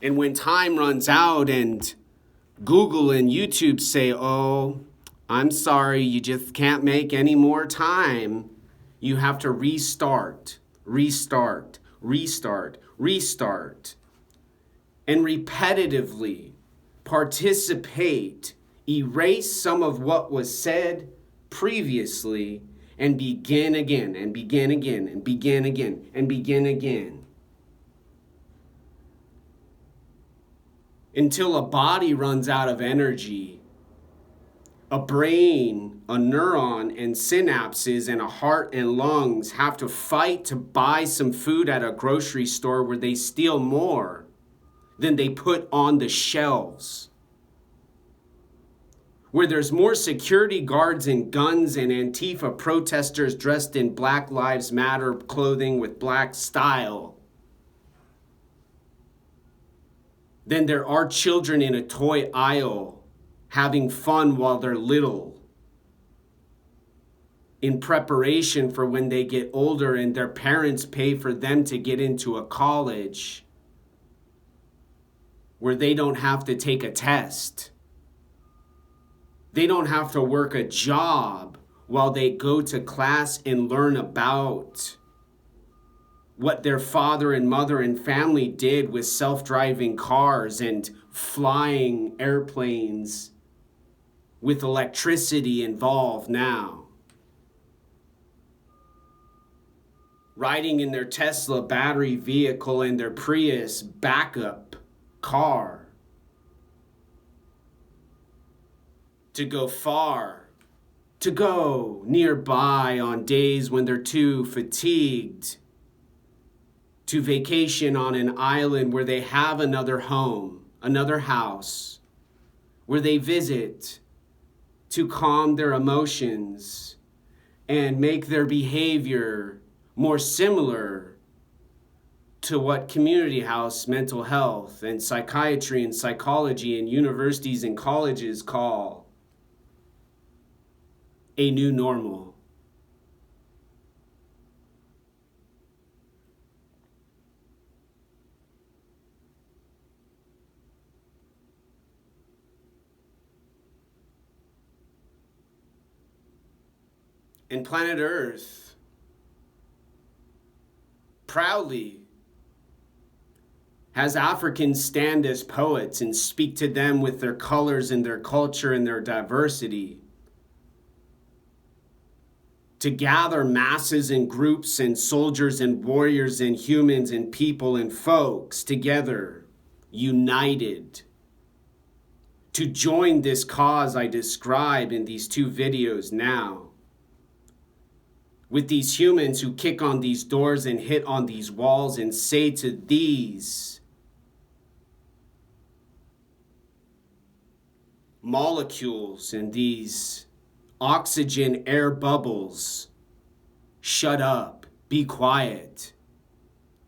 And when time runs out and Google and YouTube say, oh, I'm sorry, you just can't make any more time, you have to restart, restart, restart, restart, and repetitively participate, erase some of what was said previously, and begin again, and begin again, and begin again, and begin again. Until a body runs out of energy, a brain, a neuron, and synapses, and a heart and lungs have to fight to buy some food at a grocery store where they steal more than they put on the shelves. Where there's more security guards and guns and Antifa protesters dressed in Black Lives Matter clothing with black style than there are children in a toy aisle having fun while they're little, in preparation for when they get older and their parents pay for them to get into a college where they don't have to take a test. They don't have to work a job while they go to class and learn about what their father and mother and family did with self-driving cars and flying airplanes with electricity involved now. Riding in their Tesla battery vehicle and their Prius backup car. To go far, to go nearby on days when they're too fatigued, to vacation on an island where they have another home, another house, where they visit to calm their emotions and make their behavior more similar to what community house mental health and psychiatry and psychology and universities and colleges call a new normal. And planet Earth proudly has Africans stand as poets and speak to them with their colors and their culture and their diversity. To gather masses and groups and soldiers and warriors and humans and people and folks together, united, to join this cause I describe in these two videos now. With these humans who kick on these doors and hit on these walls and say to these molecules and these oxygen air bubbles, shut up, be quiet.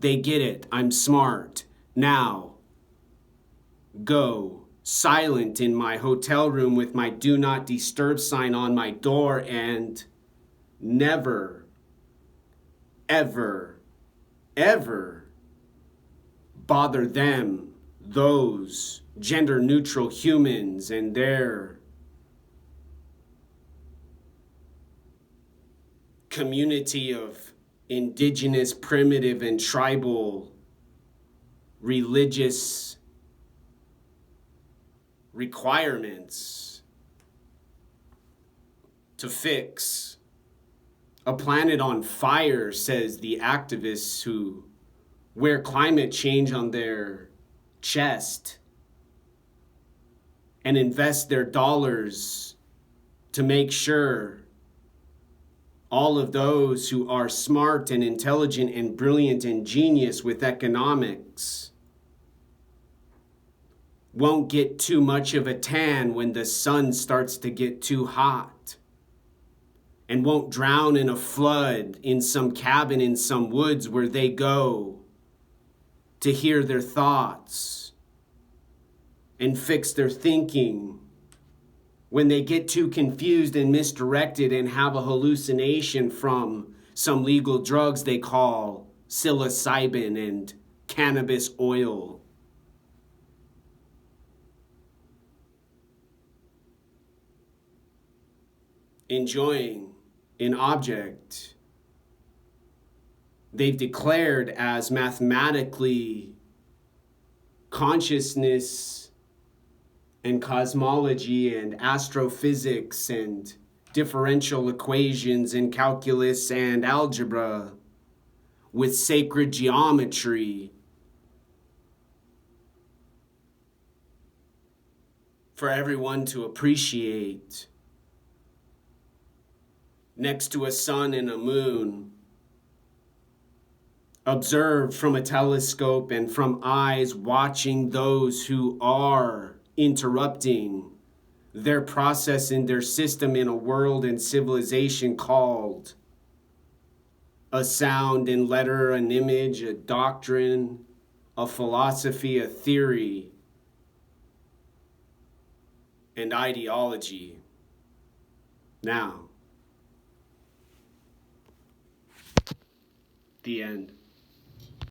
They get it, I'm smart. Now, go silent in my hotel room with my do not disturb sign on my door and never, ever, ever bother them, those gender neutral humans and their community of indigenous, primitive, and tribal religious requirements to fix a planet on fire, says the activists who wear climate change on their chest and invest their dollars to make sure all of those who are smart and intelligent and brilliant and genius with economics won't get too much of a tan when the sun starts to get too hot, and won't drown in a flood in some cabin in some woods where they go to hear their thoughts and fix their thinking when they get too confused and misdirected and have a hallucination from some legal drugs they call psilocybin and cannabis oil. enjoying an object they've declared as mathematically consciousness and cosmology and astrophysics and differential equations and calculus and algebra with sacred geometry for everyone to appreciate next to a sun and a moon, observed from a telescope and from eyes watching those who are interrupting their process in their system in a world and civilization called a sound and letter, an image, a doctrine, a philosophy, a theory, and ideology. Now, the end.